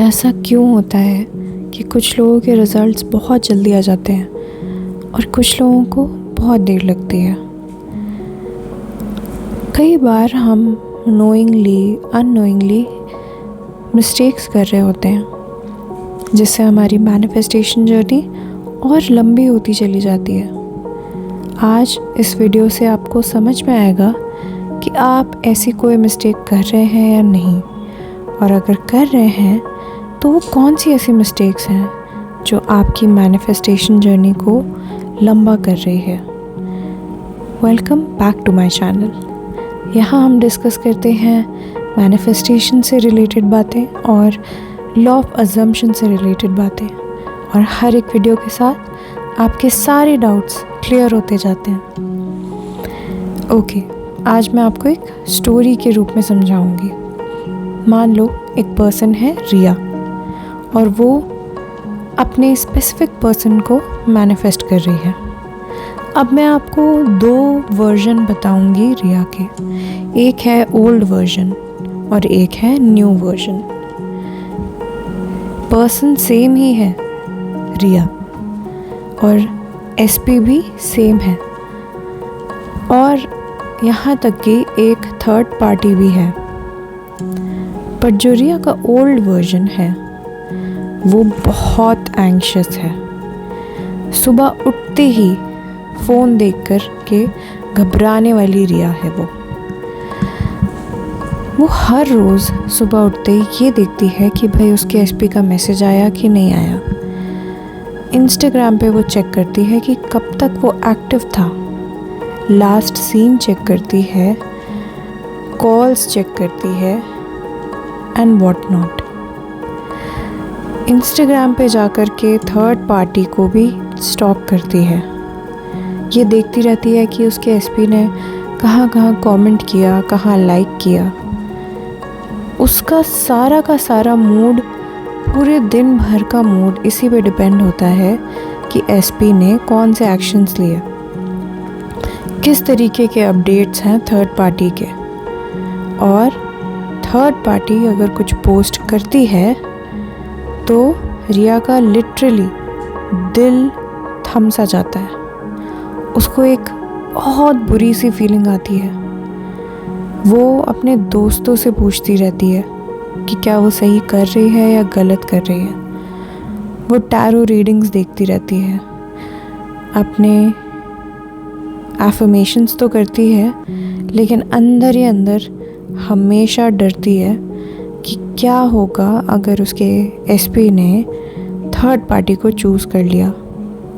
ऐसा क्यों होता है कि कुछ लोगों के रिज़ल्ट्स बहुत जल्दी आ जाते हैं और कुछ लोगों को बहुत देर लगती है। कई बार हम नोइंगली अननोइंगली मिस्टेक्स कर रहे होते हैं, जिससे हमारी मैनिफेस्टेशन जर्नी और लंबी होती चली जाती है। आज इस वीडियो से आपको समझ में आएगा कि आप ऐसी कोई मिस्टेक कर रहे हैं या नहीं, और अगर कर रहे हैं तो वो कौन सी ऐसी मिस्टेक्स हैं जो आपकी मैनिफेस्टेशन जर्नी को लंबा कर रही है। Welcome back to my channel. यहाँ हम डिस्कस करते हैं मैनिफेस्टेशन से रिलेटेड बातें और लॉ ऑफ अजम्पशन से रिलेटेड बातें, और हर एक वीडियो के साथ आपके सारे डाउट्स क्लियर होते जाते हैं। ओके, आज मैं आपको एक स्टोरी के रूप में समझाऊंगी। मान लो एक पर्सन है रिया, और वो अपने स्पेसिफिक पर्सन को मैनिफेस्ट कर रही है। अब मैं आपको दो वर्जन बताऊंगी रिया के। एक है ओल्ड वर्जन और एक है न्यू वर्जन। पर्सन सेम ही है रिया, और एसपी भी सेम है, और यहाँ तक कि एक थर्ड पार्टी भी है। पर जो रिया का ओल्ड वर्जन है वो बहुत एंग्शियस है। सुबह उठते ही फ़ोन देखकर के घबराने वाली रिया है वो हर रोज़ सुबह उठते ही ये देखती है कि भाई उसके एसपी का मैसेज आया कि नहीं आया। इंस्टाग्राम पे वो चेक करती है कि कब तक वो एक्टिव था, लास्ट सीन चेक करती है, कॉल्स चेक करती है एंड व्हाट नॉट। इंस्टाग्राम पे जाकर के थर्ड पार्टी को भी स्टॉक करती है। ये देखती रहती है कि उसके एसपी ने कहाँ कहाँ कमेंट किया, कहाँ लाइक किया। उसका सारा का सारा मूड, पूरे दिन भर का मूड इसी पे डिपेंड होता है कि एसपी ने कौन से एक्शंस लिए, किस तरीके के अपडेट्स हैं थर्ड पार्टी के। और थर्ड पार्टी अगर कुछ पोस्ट करती है तो रिया का लिटरली दिल थम सा जाता है। उसको एक बहुत बुरी सी फीलिंग आती है। वो अपने दोस्तों से पूछती रहती है कि क्या वो सही कर रही है या गलत कर रही है। वो टैरो रीडिंग्स देखती रहती है, अपने एफर्मेशंस तो करती है, लेकिन अंदर ही अंदर हमेशा डरती है कि क्या होगा अगर उसके एसपी ने थर्ड पार्टी को चूज़ कर लिया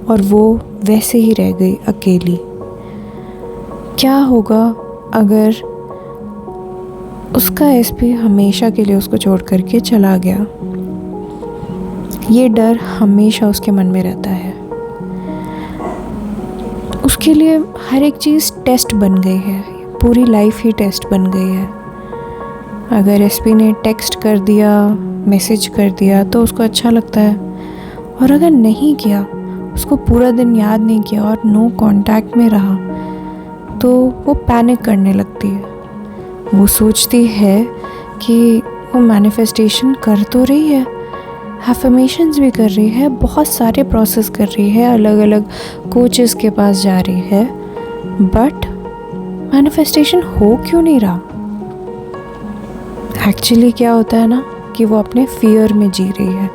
और वो वैसे ही रह गई अकेली। क्या होगा अगर उसका एसपी हमेशा के लिए उसको छोड़ करके चला गया। ये डर हमेशा उसके मन में रहता है। उसके लिए हर एक चीज़ टेस्ट बन गई है, पूरी लाइफ ही टेस्ट बन गई है। अगर एसपी ने टेक्स्ट कर दिया, मैसेज कर दिया तो उसको अच्छा लगता है, और अगर नहीं किया, उसको पूरा दिन याद नहीं किया और नो कांटेक्ट में रहा, तो वो पैनिक करने लगती है। वो सोचती है कि वो मैनिफेस्टेशन कर तो रही है, एफर्मेशंस भी कर रही है, बहुत सारे प्रोसेस कर रही है, अलग अलग कोचेस के पास जा रही है, बट मैनिफेस्टेशन हो क्यों नहीं रहा। एक्चुअली क्या होता है ना कि वो अपने फियर में जी रही है।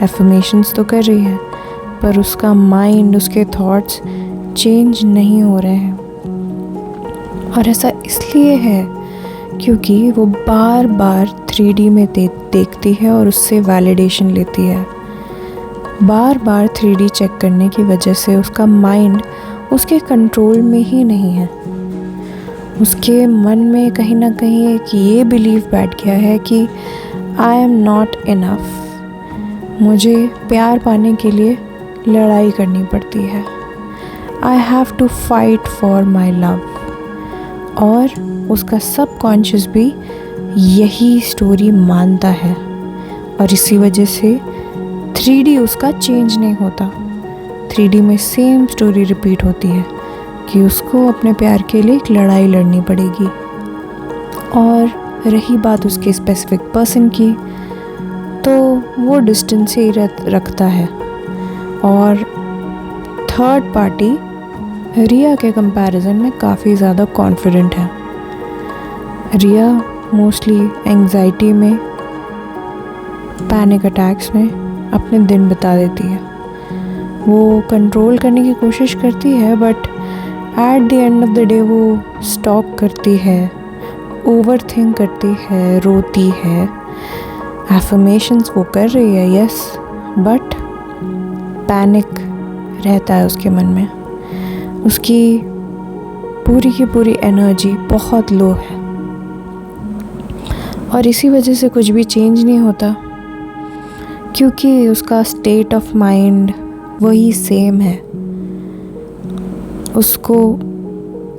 एफर्मेशंस तो कर रही है, पर उसका माइंड, उसके थॉट्स चेंज नहीं हो रहे हैं। और ऐसा इसलिए है क्योंकि वो बार बार 3D में देखती है और उससे वैलिडेशन लेती है। बार बार 3D चेक करने की वजह से उसका माइंड उसके कंट्रोल में ही नहीं है। उसके मन में कहीं ना कहीं एक ये बिलीव बैठ गया है कि आई एम नॉट इनफ। मुझे प्यार पाने के लिए लड़ाई करनी पड़ती है। I have to fight for my love. और उसका सबकॉन्शियस भी यही स्टोरी मानता है, और इसी वजह से 3D उसका चेंज नहीं होता। 3D में सेम स्टोरी रिपीट होती है कि उसको अपने प्यार के लिए एक लड़ाई लड़नी पड़ेगी। और रही बात उसके स्पेसिफिक पर्सन की, तो वो डिस्टेंस ही रखता है। और थर्ड पार्टी रिया के कंपैरिजन में काफ़ी ज़्यादा कॉन्फिडेंट है। रिया मोस्टली एंग्जाइटी में, पैनिक अटैक्स में अपने दिन बिता देती है। वो कंट्रोल करने की कोशिश करती है, but at the end of the day वो स्टॉक करती है, ओवर थिंक करती है, रोती है। एफर्मेशंस वो कर रही है, यस, बट पैनिक रहता है उसके मन में। उसकी पूरी की पूरी एनर्जी बहुत लो है और इसी वजह से कुछ भी चेंज नहीं होता, क्योंकि उसका स्टेट ऑफ माइंड वही सेम है। उसको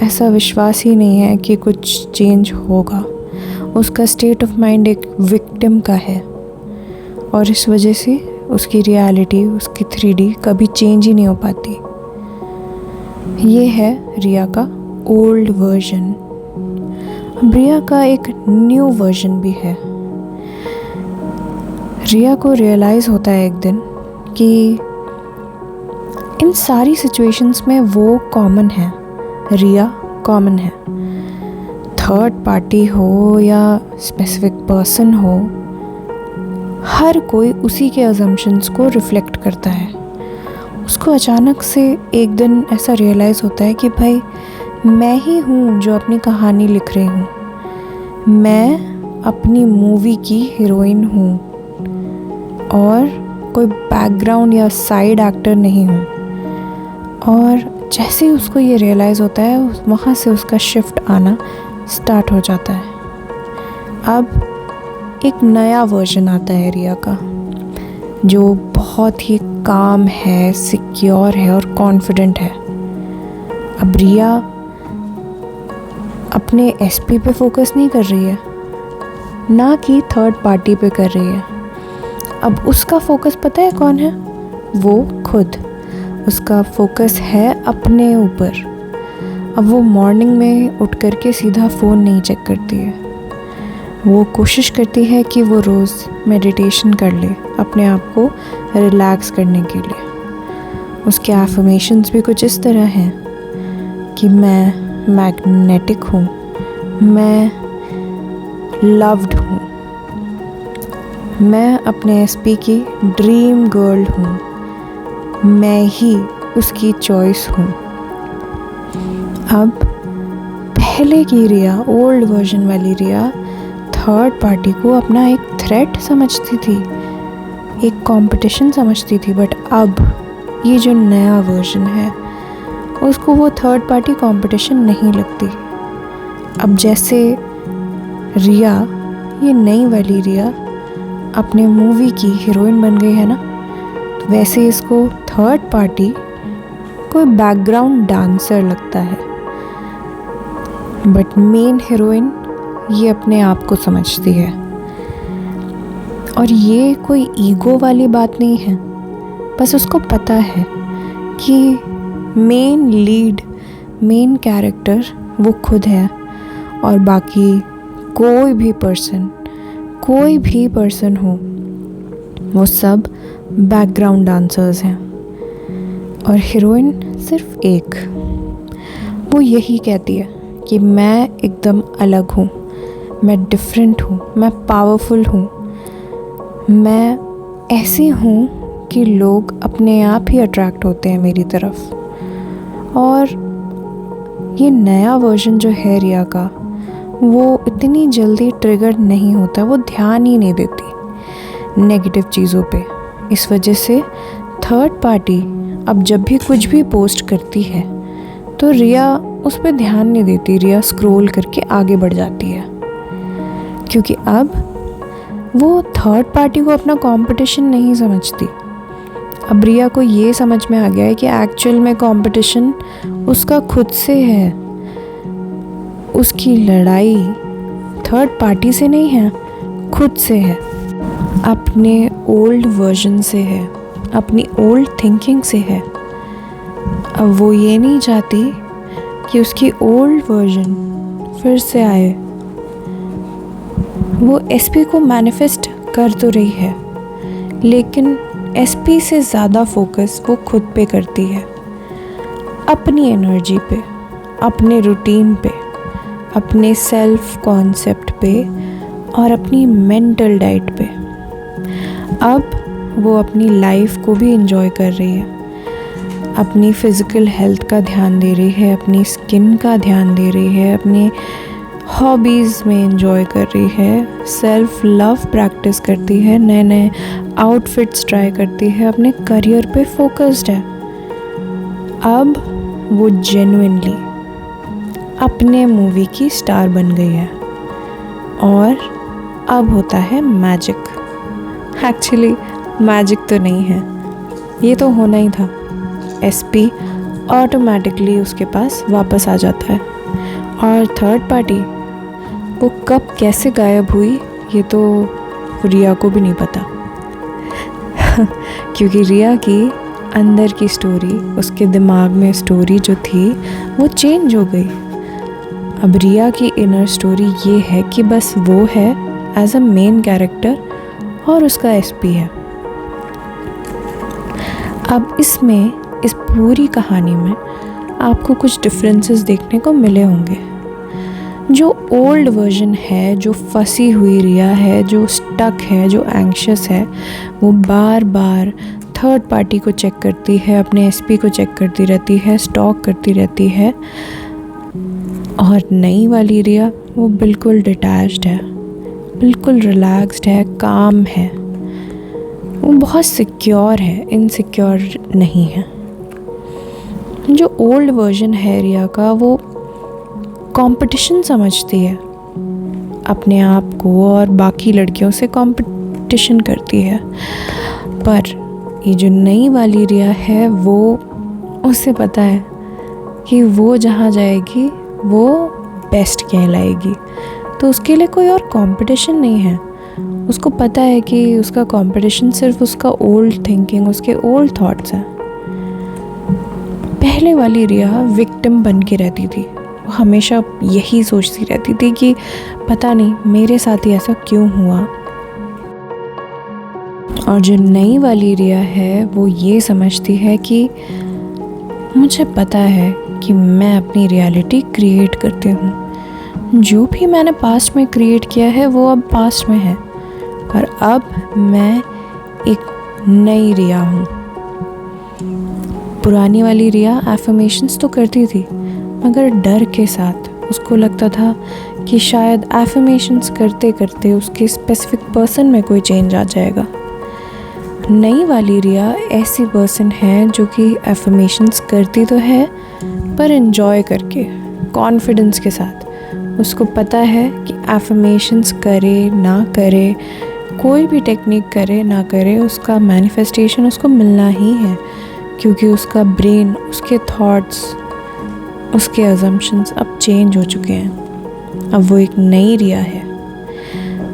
ऐसा विश्वास ही नहीं है कि कुछ चेंज होगा। उसका स्टेट ऑफ माइंड एक विक्टिम का है और इस वजह से उसकी रियलिटी, उसकी 3D कभी चेंज ही नहीं हो पाती। ये है रिया का ओल्ड वर्जन। अब रिया का एक न्यू वर्जन भी है। रिया को रियलाइज़ होता है एक दिन कि इन सारी सिचुएशंस में वो कॉमन है, रिया कॉमन है। थर्ड पार्टी हो या स्पेसिफिक पर्सन हो, हर कोई उसी के अजम्पशंस को रिफ्लेक्ट करता है। उसको अचानक से एक दिन ऐसा रियलाइज़ होता है कि भाई मैं ही हूँ जो अपनी कहानी लिख रही हूँ, मैं अपनी मूवी की हीरोइन हूँ और कोई बैकग्राउंड या साइड एक्टर नहीं हूँ। और जैसे ही उसको ये रियलाइज़ होता है, वहाँ से उसका शिफ्ट आना स्टार्ट हो जाता है। अब एक नया वर्जन आता है रिया का, जो बहुत ही काम है, सिक्योर है और कॉन्फिडेंट है। अब रिया अपने एसपी पे फोकस नहीं कर रही है, ना कि थर्ड पार्टी पे कर रही है। अब उसका फोकस पता है कौन है? वो खुद। उसका फोकस है अपने ऊपर। अब वो मॉर्निंग में उठ करके सीधा फ़ोन नहीं चेक करती है। वो कोशिश करती है कि वो रोज़ मेडिटेशन कर ले अपने आप को रिलैक्स करने के लिए। उसके एफर्मेशंस भी कुछ इस तरह हैं कि मैं मैग्नेटिक हूँ, मैं लव्ड हूँ, मैं अपने एसपी की ड्रीम गर्ल हूँ, मैं ही उसकी चॉइस हूँ। अब पहले की रिया, ओल्ड वर्जन वाली रिया, थर्ड पार्टी को अपना एक थ्रेट समझती थी, एक कंपटीशन समझती थी। बट अब ये जो नया वर्जन है, उसको वो थर्ड पार्टी कंपटीशन नहीं लगती। अब जैसे रिया, ये नई वाली रिया अपने मूवी की हीरोइन बन गई है ना, तो वैसे इसको थर्ड पार्टी कोई बैकग्राउंड डांसर लगता है। बट मेन हीरोइन ये अपने आप को समझती है। और ये कोई ईगो वाली बात नहीं है, बस उसको पता है कि मेन लीड, मेन कैरेक्टर वो खुद है और बाकी कोई भी पर्सन हो, वो सब बैकग्राउंड डांसर्स हैं। और हीरोइन सिर्फ एक, वो यही कहती है कि मैं एकदम अलग हूँ, मैं डिफरेंट हूँ, मैं पावरफुल हूँ, मैं ऐसी हूँ कि लोग अपने आप ही अट्रैक्ट होते हैं मेरी तरफ। और ये नया वर्जन जो है रिया का, वो इतनी जल्दी ट्रिगर नहीं होता, वो ध्यान ही नहीं देती नेगेटिव चीज़ों पे। इस वजह से थर्ड पार्टी अब जब भी कुछ भी पोस्ट करती है तो रिया उस पर ध्यान नहीं देती, रिया स्क्रॉल करके आगे बढ़ जाती है। क्योंकि अब वो थर्ड पार्टी को अपना कंपटीशन नहीं समझती। अब रिया को ये समझ में आ गया है कि एक्चुअल में कंपटीशन उसका खुद से है। उसकी लड़ाई थर्ड पार्टी से नहीं है, खुद से है, अपने ओल्ड वर्जन से है, अपनी ओल्ड थिंकिंग से है। अब वो ये नहीं चाहती कि उसकी ओल्ड वर्जन फिर से आए। वो एसपी को मैनिफेस्ट कर तो रही है, लेकिन एसपी से ज़्यादा फोकस वो खुद पे करती है, अपनी एनर्जी पे, अपने रूटीन पे, अपने सेल्फ कॉन्सेप्ट पे और अपनी मेंटल डाइट पे। अब वो अपनी लाइफ को भी एंजॉय कर रही है, अपनी फ़िज़िकल हेल्थ का ध्यान दे रही है, अपनी स्किन का ध्यान दे रही है, अपनी हॉबीज़ में एंजॉय कर रही है, सेल्फ लव प्रैक्टिस करती है, नए नए आउटफिट्स ट्राई करती है, अपने करियर पे फोकस्ड है। अब वो जेन्युइनली अपने मूवी की स्टार बन गई है और अब होता है मैजिक। एक्चुअली मैजिक तो नहीं है, ये तो होना ही था। एसपी ऑटोमेटिकली उसके पास वापस आ जाता है और थर्ड पार्टी वो कब कैसे गायब हुई ये तो रिया को भी नहीं पता क्योंकि रिया की अंदर की स्टोरी, उसके दिमाग में स्टोरी जो थी वो चेंज हो गई। अब रिया की इनर स्टोरी ये है कि बस वो है एज अ मेन कैरेक्टर और उसका एसपी है। अब इसमें, इस पूरी कहानी में आपको कुछ डिफरेंसेस देखने को मिले होंगे। जो ओल्ड वर्जन है, जो फंसी हुई रिया है, जो स्टक है, जो एंग्शियस है, वो बार बार थर्ड पार्टी को चेक करती है, अपने एसपी को चेक करती रहती है, स्टॉक करती रहती है। और नई वाली रिया वो बिल्कुल डिटैच्ड है, बिल्कुल रिलैक्स्ड है, काम है, वो बहुत सिक्योर है, इनसिक्योर नहीं है। जो ओल्ड वर्जन है रिया का वो कंपटीशन समझती है, अपने आप को और बाकी लड़कियों से कंपटीशन करती है। पर ये जो नई वाली रिया है वो, उसे पता है कि वो जहाँ जाएगी वो बेस्ट कहलाएगी, तो उसके लिए कोई और कंपटीशन नहीं है। उसको पता है कि उसका कंपटीशन सिर्फ उसका ओल्ड थिंकिंग, उसके ओल्ड थॉट्स हैं। पहले वाली रिया विक्टिम बन के रहती थी, वो हमेशा यही सोचती रहती थी कि पता नहीं मेरे साथ ही ऐसा क्यों हुआ। और जो नई वाली रिया है वो ये समझती है कि मुझे पता है कि मैं अपनी रियलिटी क्रिएट करती हूँ, जो भी मैंने पास्ट में क्रिएट किया है वो अब पास्ट में है, पर अब मैं एक नई रिया हूँ। पुरानी वाली रिया एफर्मेशंस तो करती थी मगर डर के साथ। उसको लगता था कि शायद एफर्मेशंस करते करते उसके स्पेसिफिक पर्सन में कोई चेंज आ जाएगा। नई वाली रिया ऐसी पर्सन है जो कि एफर्मेशंस करती तो है पर एंजॉय करके, कॉन्फिडेंस के साथ। उसको पता है कि एफर्मेशंस करे ना करे, कोई भी टेक्निक करे ना करे, उसका मैनिफेस्टेशन उसको मिलना ही है, क्योंकि उसका ब्रेन, उसके थॉट्स, उसके अजम्पशंस अब चेंज हो चुके हैं। अब वो एक नई रिया है।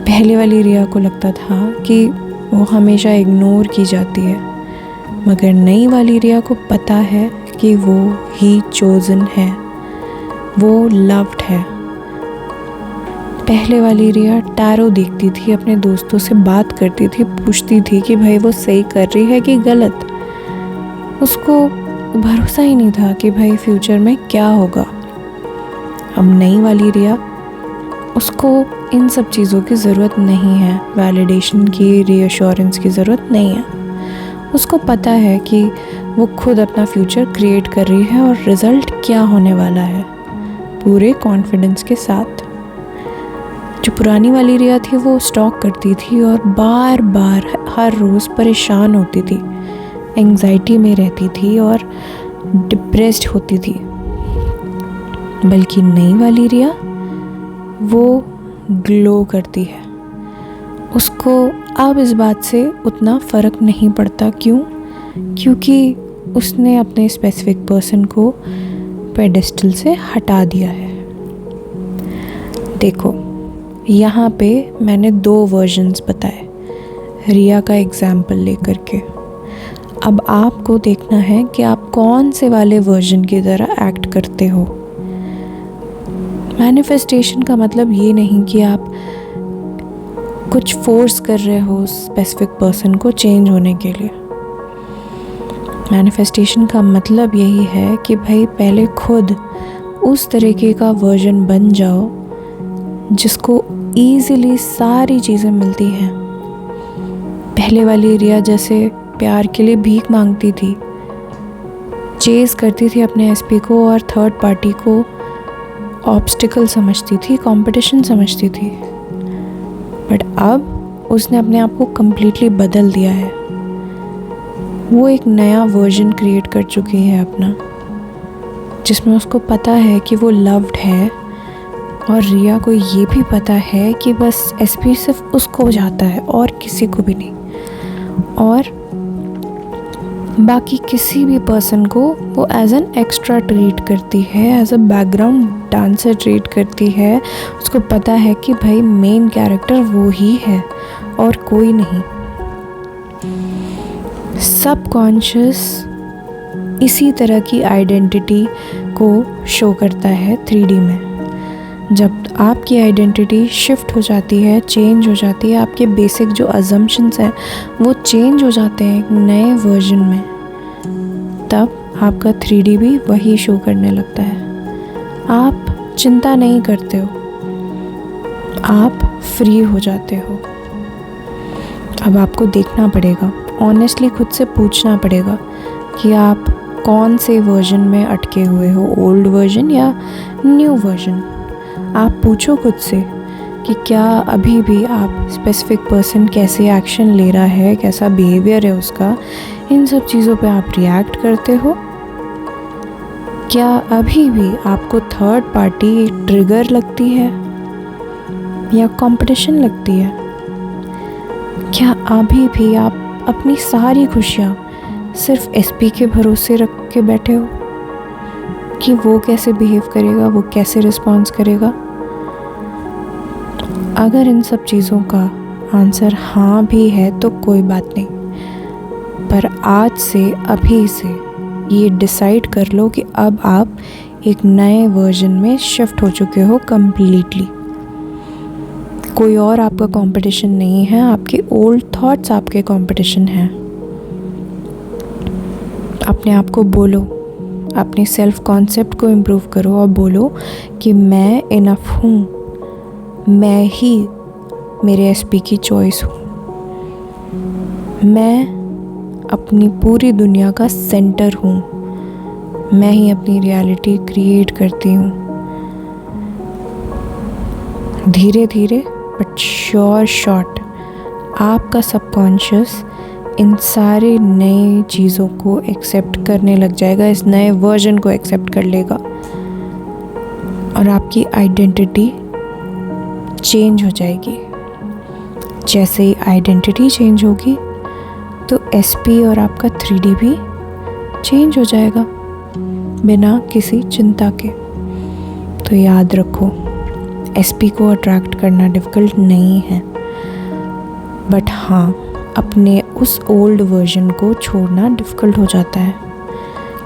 पहले वाली रिया को लगता था कि वो हमेशा इग्नोर की जाती है, मगर नई वाली रिया को पता है कि वो ही चोजन है, वो लव्ड है। पहले वाली रिया टैरो देखती थी, अपने दोस्तों से बात करती थी, पूछती थी कि भाई वो सही कर रही है कि गलत। उसको भरोसा ही नहीं था कि भाई फ्यूचर में क्या होगा। अब नई वाली रिया, उसको इन सब चीज़ों की ज़रूरत नहीं है, वैलिडेशन की, रीअश्योरेंस की ज़रूरत नहीं है। उसको पता है कि वो खुद अपना फ्यूचर क्रिएट कर रही है और रिज़ल्ट क्या होने वाला है, पूरे कॉन्फिडेंस के साथ। जो पुरानी वाली रिया थी वो स्टॉक करती थी और बार बार हर रोज़ परेशान होती थी, एंग्जाइटी में रहती थी और डिप्रेस्ड होती थी। बल्कि नई वाली रिया वो ग्लो करती है। उसको अब इस बात से उतना फ़र्क नहीं पड़ता। क्यों? क्योंकि उसने अपने स्पेसिफिक पर्सन को पेडेस्टल से हटा दिया है। देखो, यहाँ पे मैंने 2 वर्जन्स बताए रिया का एग्जाम्पल लेकर के। अब आपको देखना है कि आप कौन से वाले वर्जन की तरह एक्ट करते हो। मैनिफेस्टेशन का मतलब ये नहीं कि आप कुछ फोर्स कर रहे हो स्पेसिफिक पर्सन को चेंज होने के लिए। मैनिफेस्टेशन का मतलब यही है कि भाई पहले खुद उस तरीके का वर्जन बन जाओ जिसको ईज़िली सारी चीज़ें मिलती हैं। पहले वाली रिया जैसे प्यार के लिए भीख मांगती थी, चेज़ करती थी अपने एसपी को और थर्ड पार्टी को ऑब्स्टिकल समझती थी, कंपटीशन समझती थी। बट अब उसने अपने आप को कम्प्लीटली बदल दिया है। वो एक नया वर्जन क्रिएट कर चुकी है अपना, जिसमें उसको पता है कि वो लव्ड है और रिया को ये भी पता है कि बस एसपी सिर्फ उसको चाहता है और किसी को भी नहीं, और बाकी किसी भी पर्सन को वो एज एन एक्स्ट्रा ट्रीट करती है, as a background dancer treat करती है। उसको पता है कि भाई मेन कैरेक्टर वो ही है और कोई नहीं। सबकॉन्शियस इसी तरह की आइडेंटिटी को शो करता है 3D में। जब आपकी आइडेंटिटी शिफ्ट हो जाती है, चेंज हो जाती है, आपके बेसिक जो अजम्पशंस हैं वो चेंज हो जाते हैं एक नए वर्जन में, तब आपका 3D भी वही शो करने लगता है। आप चिंता नहीं करते हो, आप फ्री हो जाते हो। अब आपको देखना पड़ेगा, ऑनेस्टली खुद से पूछना पड़ेगा कि आप कौन से वर्जन में अटके हुए हो, ओल्ड वर्जन या न्यू वर्जन। आप पूछो खुद से कि क्या अभी भी आप स्पेसिफिक पर्सन कैसे एक्शन ले रहा है, कैसा बिहेवियर है उसका, इन सब चीज़ों पे आप रिएक्ट करते हो। क्या अभी भी आपको थर्ड पार्टी ट्रिगर लगती है या कंपटीशन लगती है? क्या अभी भी आप अपनी सारी खुशियाँ सिर्फ एसपी के भरोसे रख के बैठे हो कि वो कैसे बिहेव करेगा, वो कैसे रिस्पॉन्स करेगा? अगर इन सब चीज़ों का आंसर हाँ भी है तो कोई बात नहीं, पर आज से, अभी से ये डिसाइड कर लो कि अब आप एक नए वर्जन में शिफ्ट हो चुके हो कम्प्लीटली। कोई और आपका कंपटीशन नहीं है, आपके ओल्ड थॉट्स आपके कंपटीशन हैं। अपने आप को बोलो, अपने सेल्फ कॉन्सेप्ट को इम्प्रूव करो और बोलो कि मैं इनफ हूँ, मैं ही मेरे एसपी की चॉइस हूँ, मैं अपनी पूरी दुनिया का सेंटर हूँ, मैं ही अपनी रियलिटी क्रिएट करती हूँ। धीरे धीरे बट श्योर शॉट आपका सबकॉन्शियस इन सारे नए चीज़ों को एक्सेप्ट करने लग जाएगा, इस नए वर्जन को एक्सेप्ट कर लेगा और आपकी आइडेंटिटी चेंज हो जाएगी। जैसे ही आइडेंटिटी चेंज होगी तो एसपी और आपका 3D भी चेंज हो जाएगा बिना किसी चिंता के। तो याद रखो, एसपी को अट्रैक्ट करना डिफ़िकल्ट नहीं है, बट हाँ, अपने उस ओल्ड वर्जन को छोड़ना डिफ़िकल्ट हो जाता है,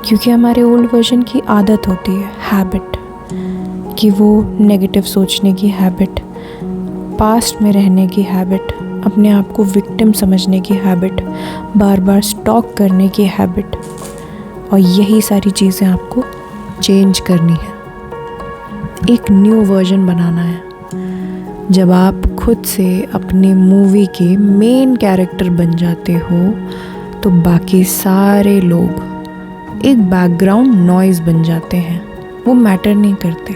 क्योंकि हमारे ओल्ड वर्जन की आदत होती है, हैबिट, कि वो नेगेटिव सोचने की हैबिट, पास्ट में रहने की हैबिट, अपने आप को विक्टिम समझने की हैबिट, बार बार स्टॉक करने की हैबिट। और यही सारी चीज़ें आपको चेंज करनी है, एक न्यू वर्जन बनाना है। जब आप खुद से अपने मूवी के मेन कैरेक्टर बन जाते हो तो बाकी सारे लोग एक बैकग्राउंड नॉइज़ बन जाते हैं, वो मैटर नहीं करते।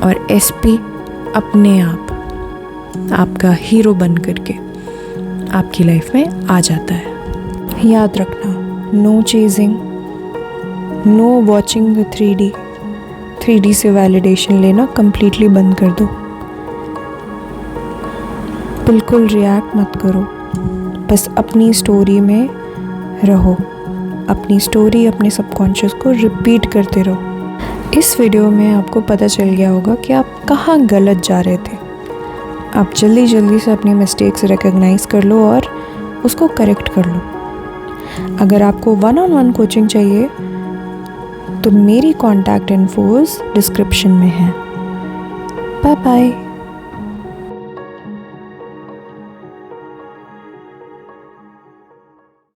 और एसपी अपने आप आपका हीरो बन करके आपकी लाइफ में आ जाता है। याद रखना, no chasing, no watching the 3D से वैलिडेशन लेना कम्प्लीटली बंद कर दो। बिल्कुल रिएक्ट मत करो, बस अपनी स्टोरी में रहो, अपनी स्टोरी अपने सबकॉन्शियस को रिपीट करते रहो। इस वीडियो में आपको पता चल गया होगा कि आप कहाँ गलत जा रहे थे। आप जल्दी जल्दी से अपनी मिस्टेक्स रिकग्नाइज़ कर लो और उसको करेक्ट कर लो। अगर आपको 1-on-1 कोचिंग चाहिए तो मेरी कॉन्टैक्ट इन्फोज डिस्क्रिप्शन में है। Bye bye.